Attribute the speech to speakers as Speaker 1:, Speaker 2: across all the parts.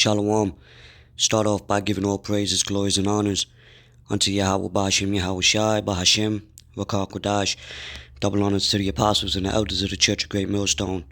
Speaker 1: Shalom. Start off by giving all praises, glories, and honors unto Yahweh Ba'ashem, Yahweh Shai, Bahashem, Rakah Kodash. Double honors to the apostles and the elders of the Church of Great Millstone.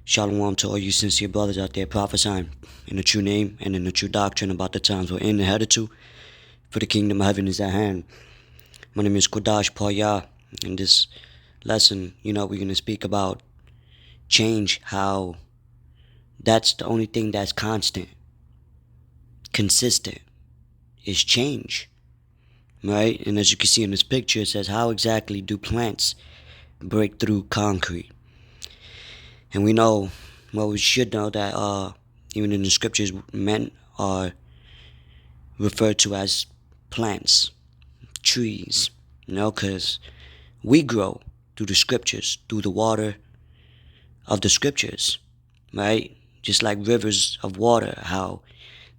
Speaker 1: Shalom to all you sincere brothers out there prophesying in the true name and in the true doctrine about the times we're in and headed to, for the kingdom of heaven is at hand. My name is Kodash Paya. In this lesson, we're going to speak about change, how that's the only thing that's constant, consistent, is change, right? And as you can see in this picture, it says, how exactly do plants break through concrete? And we know, well, we should know that even in the scriptures, men are referred to as plants, trees, because we grow through the scriptures, through the water of the scriptures, right? Just like rivers of water, how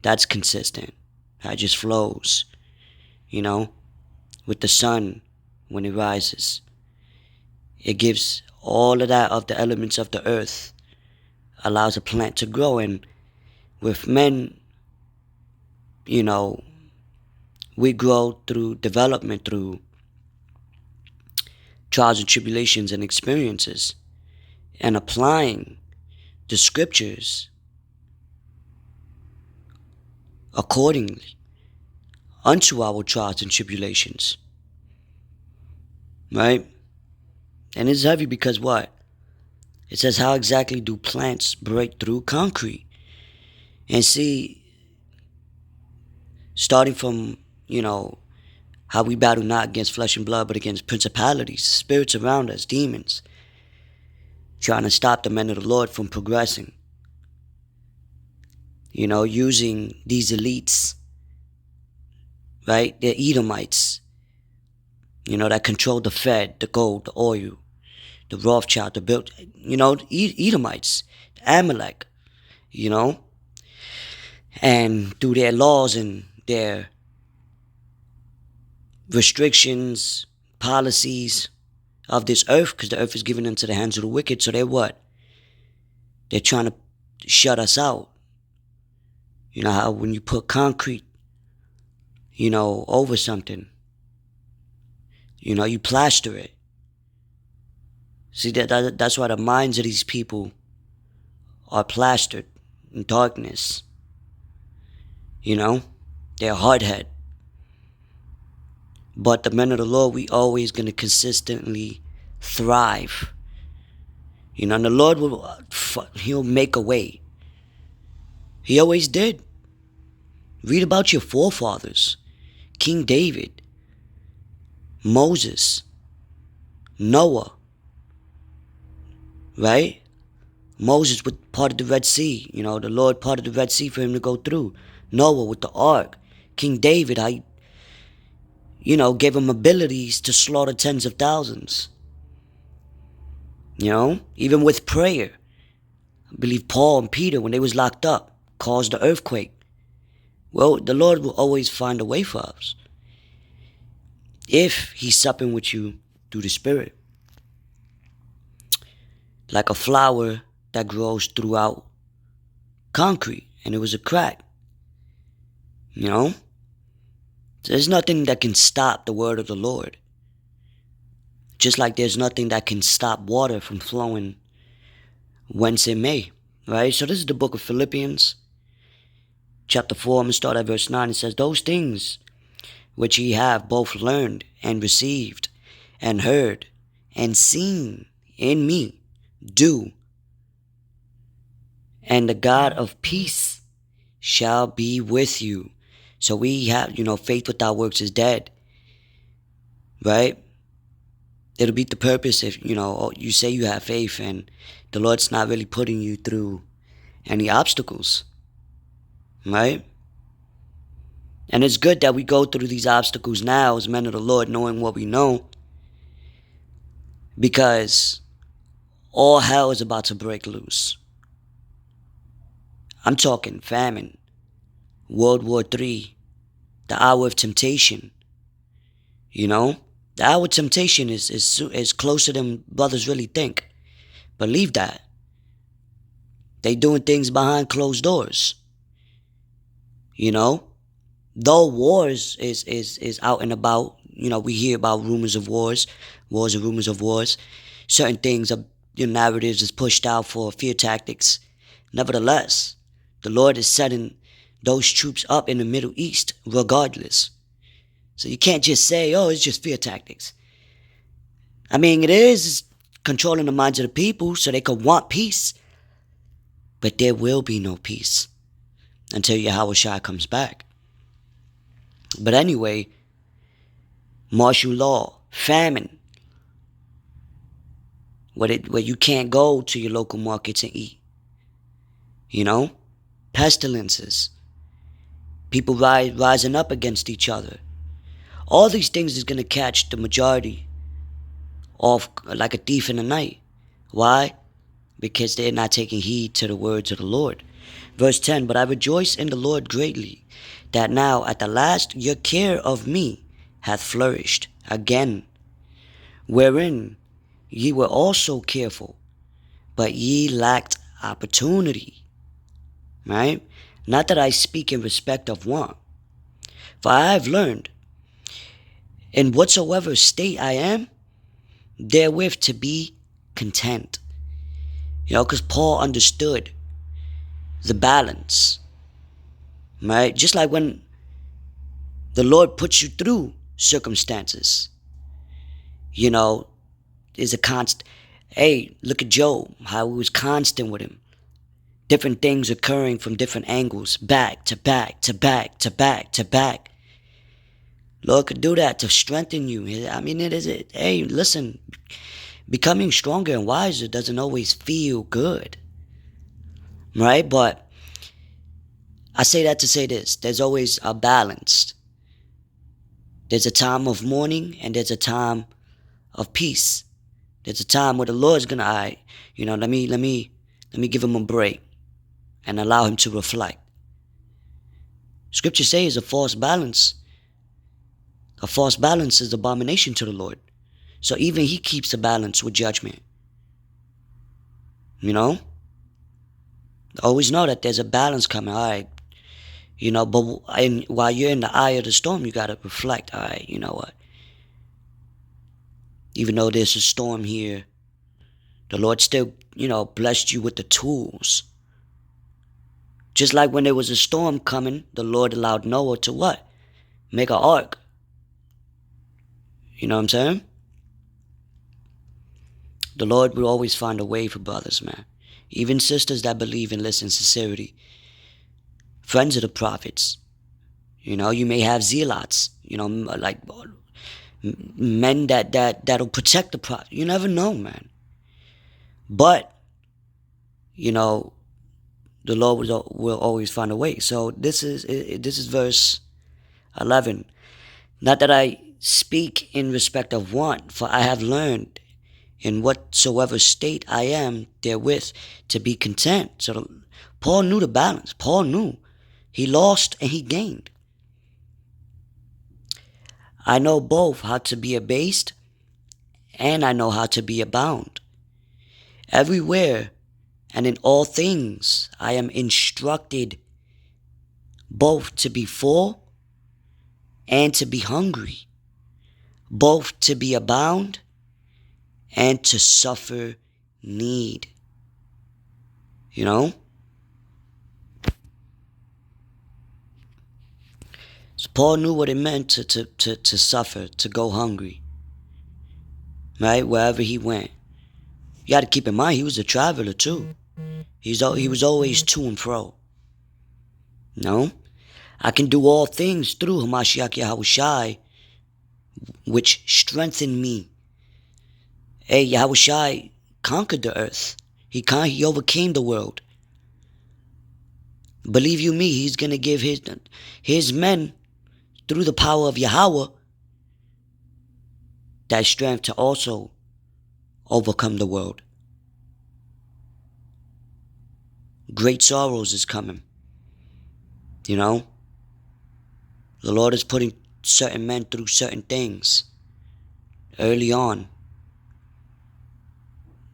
Speaker 1: that's consistent, how it just flows, with the sun when it rises. It gives all of that of the elements of the earth, allows a plant to grow. And with men, we grow through development, through trials and tribulations and experiences, and applying the scriptures accordingly unto our trials and tribulations, right? And it's heavy because what? It says, how exactly do plants break through concrete? And see, starting from, how we battle not against flesh and blood, but against principalities, spirits around us, demons, trying to stop the men of the Lord from progressing. Using these elites, right? They're Edomites, that control the Fed, the gold, the oil, the Rothschild, the built, Edomites, Amalek, and through their laws and their restrictions, policies of this earth, because the earth is given into the hands of the wicked. So they're what? They're trying to shut us out. How when you put concrete, over something, you plaster it. See, that's why the minds of these people are plastered in darkness. They're hard-headed. But the men of the Lord, we always going to consistently thrive. And the Lord He'll make a way. He always did. Read about your forefathers. King David, Moses, Noah, right? Moses with part of the Red Sea. The Lord parted the Red Sea for him to go through. Noah with the ark. King David, gave him abilities to slaughter tens of thousands. Even with prayer. I believe Paul and Peter, when they was locked up, caused the earthquake. Well, the Lord will always find a way for us, if He's supping with you through the Spirit. Like a flower that grows throughout concrete, and it was a crack. There's nothing that can stop the word of the Lord. Just like there's nothing that can stop water from flowing whence it may. Right? So this is the book of Philippians, chapter 4. I'm going to start at verse 9. It says, those things which ye have both learned and received and heard and seen in me, do, and the God of peace shall be with you. So we have, faith without works is dead, right? It'll beat the purpose if, you say you have faith and the Lord's not really putting you through any obstacles, right? And it's good that we go through these obstacles now as men of the Lord, knowing what we know, because all hell is about to break loose. I'm talking famine, World War III, the hour of temptation. The hour of temptation is closer than brothers really think. Believe that. They doing things behind closed doors. You know, though wars is out and about. We hear about rumors of wars and rumors of wars. Certain things are narratives is pushed out for fear tactics. Nevertheless, the Lord is setting those troops up in the Middle East regardless. So you can't just say, oh, it's just fear tactics. I mean, it is controlling the minds of the people so they could want peace. But there will be no peace until Yahweh Shai comes back. But anyway, martial law, famine, where you can't go to your local markets and eat. Pestilences, people rising up against each other. All these things is going to catch the majority off like a thief in the night. Why? Because they're not taking heed to the words of the Lord. Verse 10, but I rejoice in the Lord greatly, that now at the last your care of me hath flourished again, wherein ye were also careful, but ye lacked opportunity. Right? Not that I speak in respect of want, for I have learned, in whatsoever state I am, therewith to be content. Because Paul understood the balance. Right? Just like when the Lord puts you through circumstances, is a constant. Hey, look at Job, how he was constant with him. Different things occurring from different angles, back to back to back to back to back. Lord could do that to strengthen you. I mean, hey, listen, becoming stronger and wiser doesn't always feel good. Right? But I say that to say this. There's always a balance. There's a time of mourning and there's a time of peace. There's a time where the Lord's gonna, let me give him a break and allow him to reflect. Scripture says a false balance is abomination to the Lord. So even he keeps the balance with judgment. Always know that there's a balance coming. All right. But while you're in the eye of the storm, you gotta reflect. All right, you know what? Even though there's a storm here, the Lord still, blessed you with the tools. Just like when there was a storm coming, the Lord allowed Noah to what? Make an ark. You know what I'm saying? The Lord will always find a way for brothers, man. Even sisters that believe and listen sincerity. Friends of the prophets. You may have zealots, like men that'll protect the prophet. You never know, man. But, the Lord will always find a way. So this is verse 11. Not that I speak in respect of want, for I have learned in whatsoever state I am therewith to be content. So Paul knew the balance. Paul knew. He lost and he gained. I know both how to be abased and I know how to be abound. Everywhere and in all things I am instructed both to be full and to be hungry, both to be abound and to suffer need. So Paul knew what it meant to suffer, to go hungry. Right? Wherever he went. You got to keep in mind, he was a traveler too. He was always to and fro. I can do all things through Hamashiach Yahushai, which strengthened me. Hey, Yahushai conquered the earth. He overcame the world. Believe you me, he's going to give his men, through the power of Yahweh, that strength to also overcome the world. Great sorrows is coming. The Lord is putting certain men through certain things early on.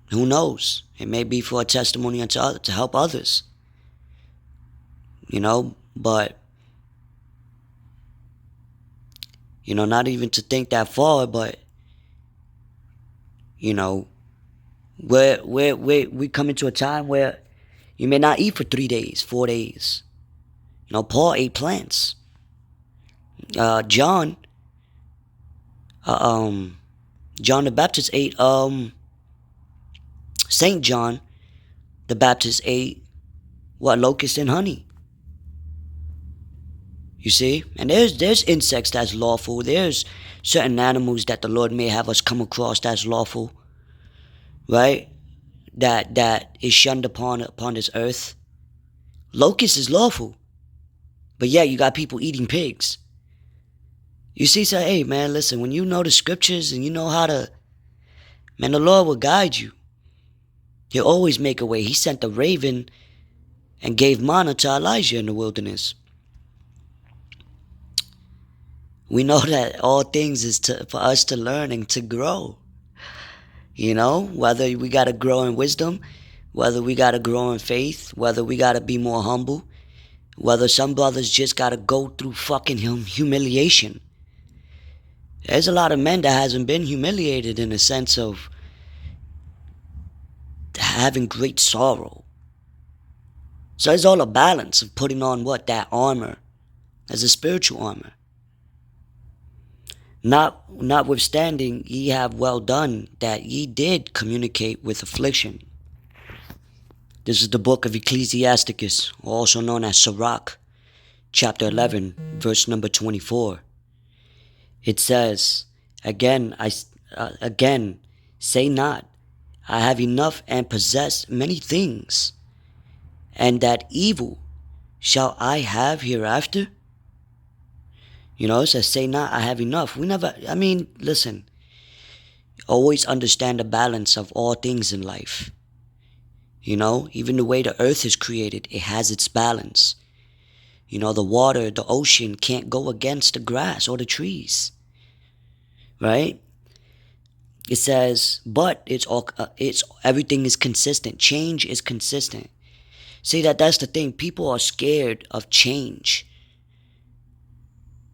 Speaker 1: Who knows? It may be for a testimony unto others, to help others. But Not even to think that far, but, you know, we come into a time where you may not eat for 3 days, 4 days. Paul ate plants. John, uh, um, John the Baptist ate, Saint John the Baptist ate what? Locust and honey. You see? And there's insects that's lawful. There's certain animals that the Lord may have us come across that's lawful, right? That is shunned upon this earth. Locust is lawful. But yeah, you got people eating pigs. You see, say, hey man, listen, when you know the scriptures and you know how to, man, the Lord will guide you. He'll always make a way. He sent the raven and gave manna to Elijah in the wilderness. We know that all things is for us to learn and to grow. Whether we got to grow in wisdom, whether we got to grow in faith, whether we got to be more humble, whether some brothers just got to go through fucking humiliation. There's a lot of men that hasn't been humiliated in a sense of having great sorrow. So it's all a balance of putting on that armor as a spiritual armor. Notwithstanding, ye have well done that ye did communicate with affliction. This is the book of Ecclesiasticus, also known as Sirach, chapter 11, verse number 24. It says, again, say not, I have enough and possess many things, and that evil shall I have hereafter? It says, say not, I have enough. Listen, always understand the balance of all things in life. Even the way the earth is created, it has its balance. The water, the ocean can't go against the grass or the trees. Right? It says, but everything is consistent. Change is consistent. See, that's the thing. People are scared of change.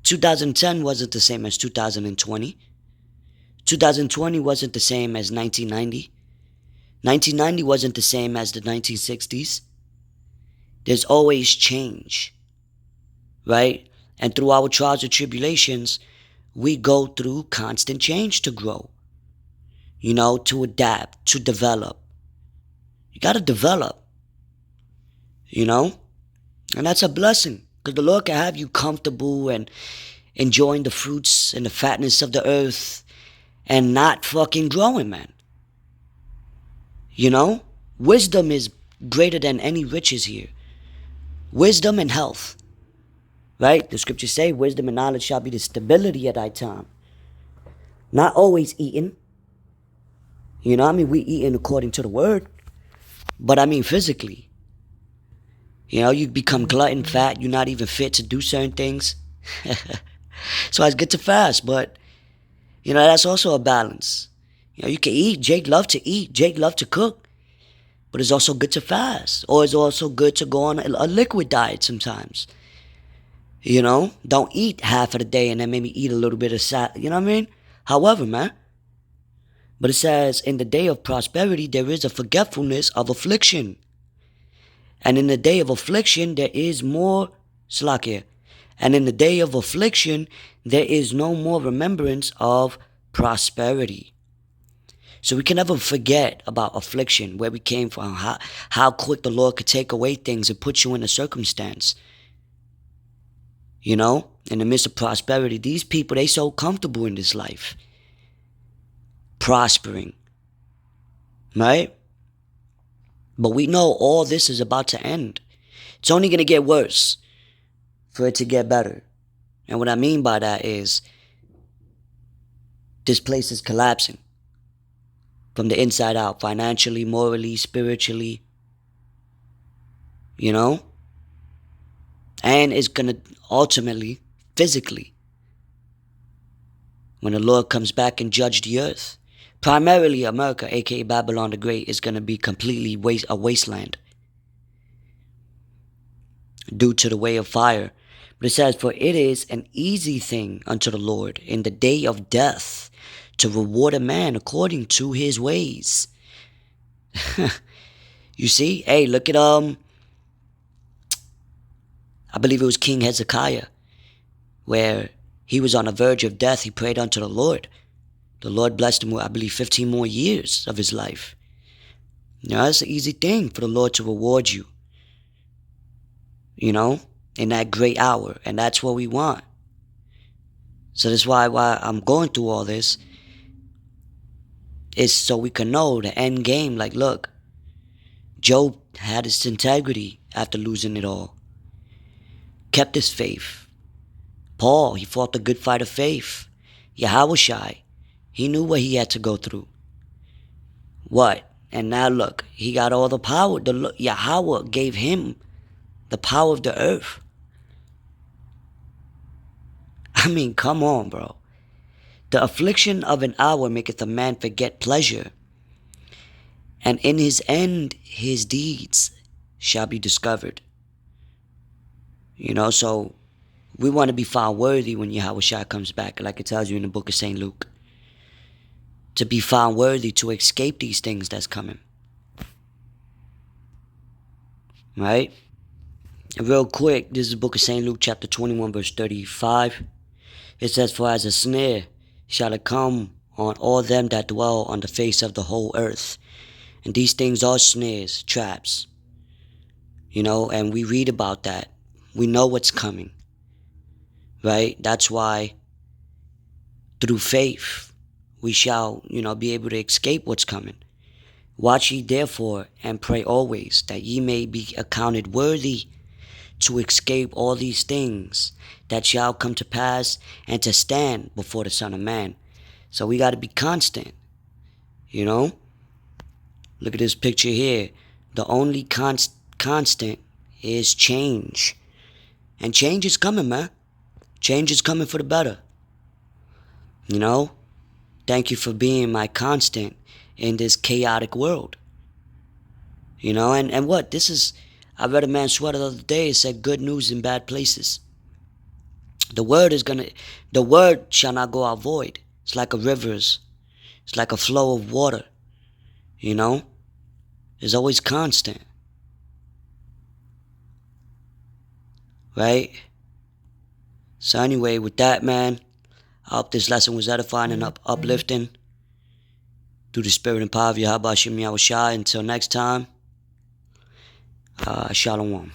Speaker 1: 2010 wasn't the same as 2020. 2020 wasn't the same as 1990. 1990 wasn't the same as the 1960s. There's always change, right? And through our trials and tribulations, we go through constant change to grow, to adapt, to develop. You got to develop, and that's a blessing. Because the Lord can have you comfortable and enjoying the fruits and the fatness of the earth and not fucking growing, man. Wisdom is greater than any riches here. Wisdom and health. Right? The scriptures say wisdom and knowledge shall be the stability at thy time. Not always eating. We eating according to the word. But physically. You become glutton, fat, you're not even fit to do certain things. So it's good to fast, but, that's also a balance. You can eat. Jake loved to eat. Jake loved to cook. But it's also good to fast. Or it's also good to go on a liquid diet sometimes. Don't eat half of the day and then maybe eat a little bit of salad. You know what I mean? However, man. But it says, in the day of prosperity, there is a forgetfulness of affliction. And in the day of affliction, there is more slakia. And in the day of affliction, there is no more remembrance of prosperity. So we can never forget about affliction, where we came from, how quick the Lord could take away things and put you in a circumstance. In the midst of prosperity, these people, they so comfortable in this life. Prospering. Right? But we know all this is about to end. It's only going to get worse for it to get better. And what I mean by that is this place is collapsing from the inside out, financially, morally, spiritually. And it's going to ultimately, physically, when the Lord comes back and judge the earth. Primarily America, aka Babylon the Great, is going to be completely a wasteland. due to the way of fire. But it says, for it is an easy thing unto the Lord in the day of death to reward a man according to his ways. You see? Hey, look at I believe it was King Hezekiah, where he was on the verge of death. He prayed unto the Lord. The Lord blessed him with, I believe, 15 more years of his life. That's an easy thing for the Lord to reward you, in that great hour. And that's what we want. So that's why I'm going through all this, is so we can know the end game. Like, look, Job had his integrity after losing it all, kept his faith. Paul, he fought the good fight of faith. Yahushai, he knew what he had to go through. What? And now look, he got all the power. Yahweh gave him the power of the earth. I mean, come on, bro. The affliction of an hour maketh a man forget pleasure, and in his end his deeds shall be discovered. So we want to be found worthy when Yahushua comes back, like it tells you in the book of St. Luke. To be found worthy to escape these things that's coming. Right? And real quick, this is the book of St. Luke chapter 21 verse 35. It says, for as a snare shall it come on all them that dwell on the face of the whole earth. And these things are snares, traps. And we read about that. We know what's coming. Right? That's why through faith we shall, be able to escape what's coming. Watch ye therefore and pray always, that ye may be accounted worthy to escape all these things that shall come to pass, and to stand before the Son of Man. So we got to be constant. Look at this picture here. The only constant is change. And change is coming, man. Change is coming for the better. Thank you for being my constant in this chaotic world. And what? I read a man's sweater the other day. It said good news in bad places. The word shall not go out void. It's like a rivers. It's like a flow of water. It's always constant. Right? So anyway, with that, man, I hope this lesson was edifying and uplifting through the spirit and power of Yahweh Shem Yahushua. Until next time, Shalom.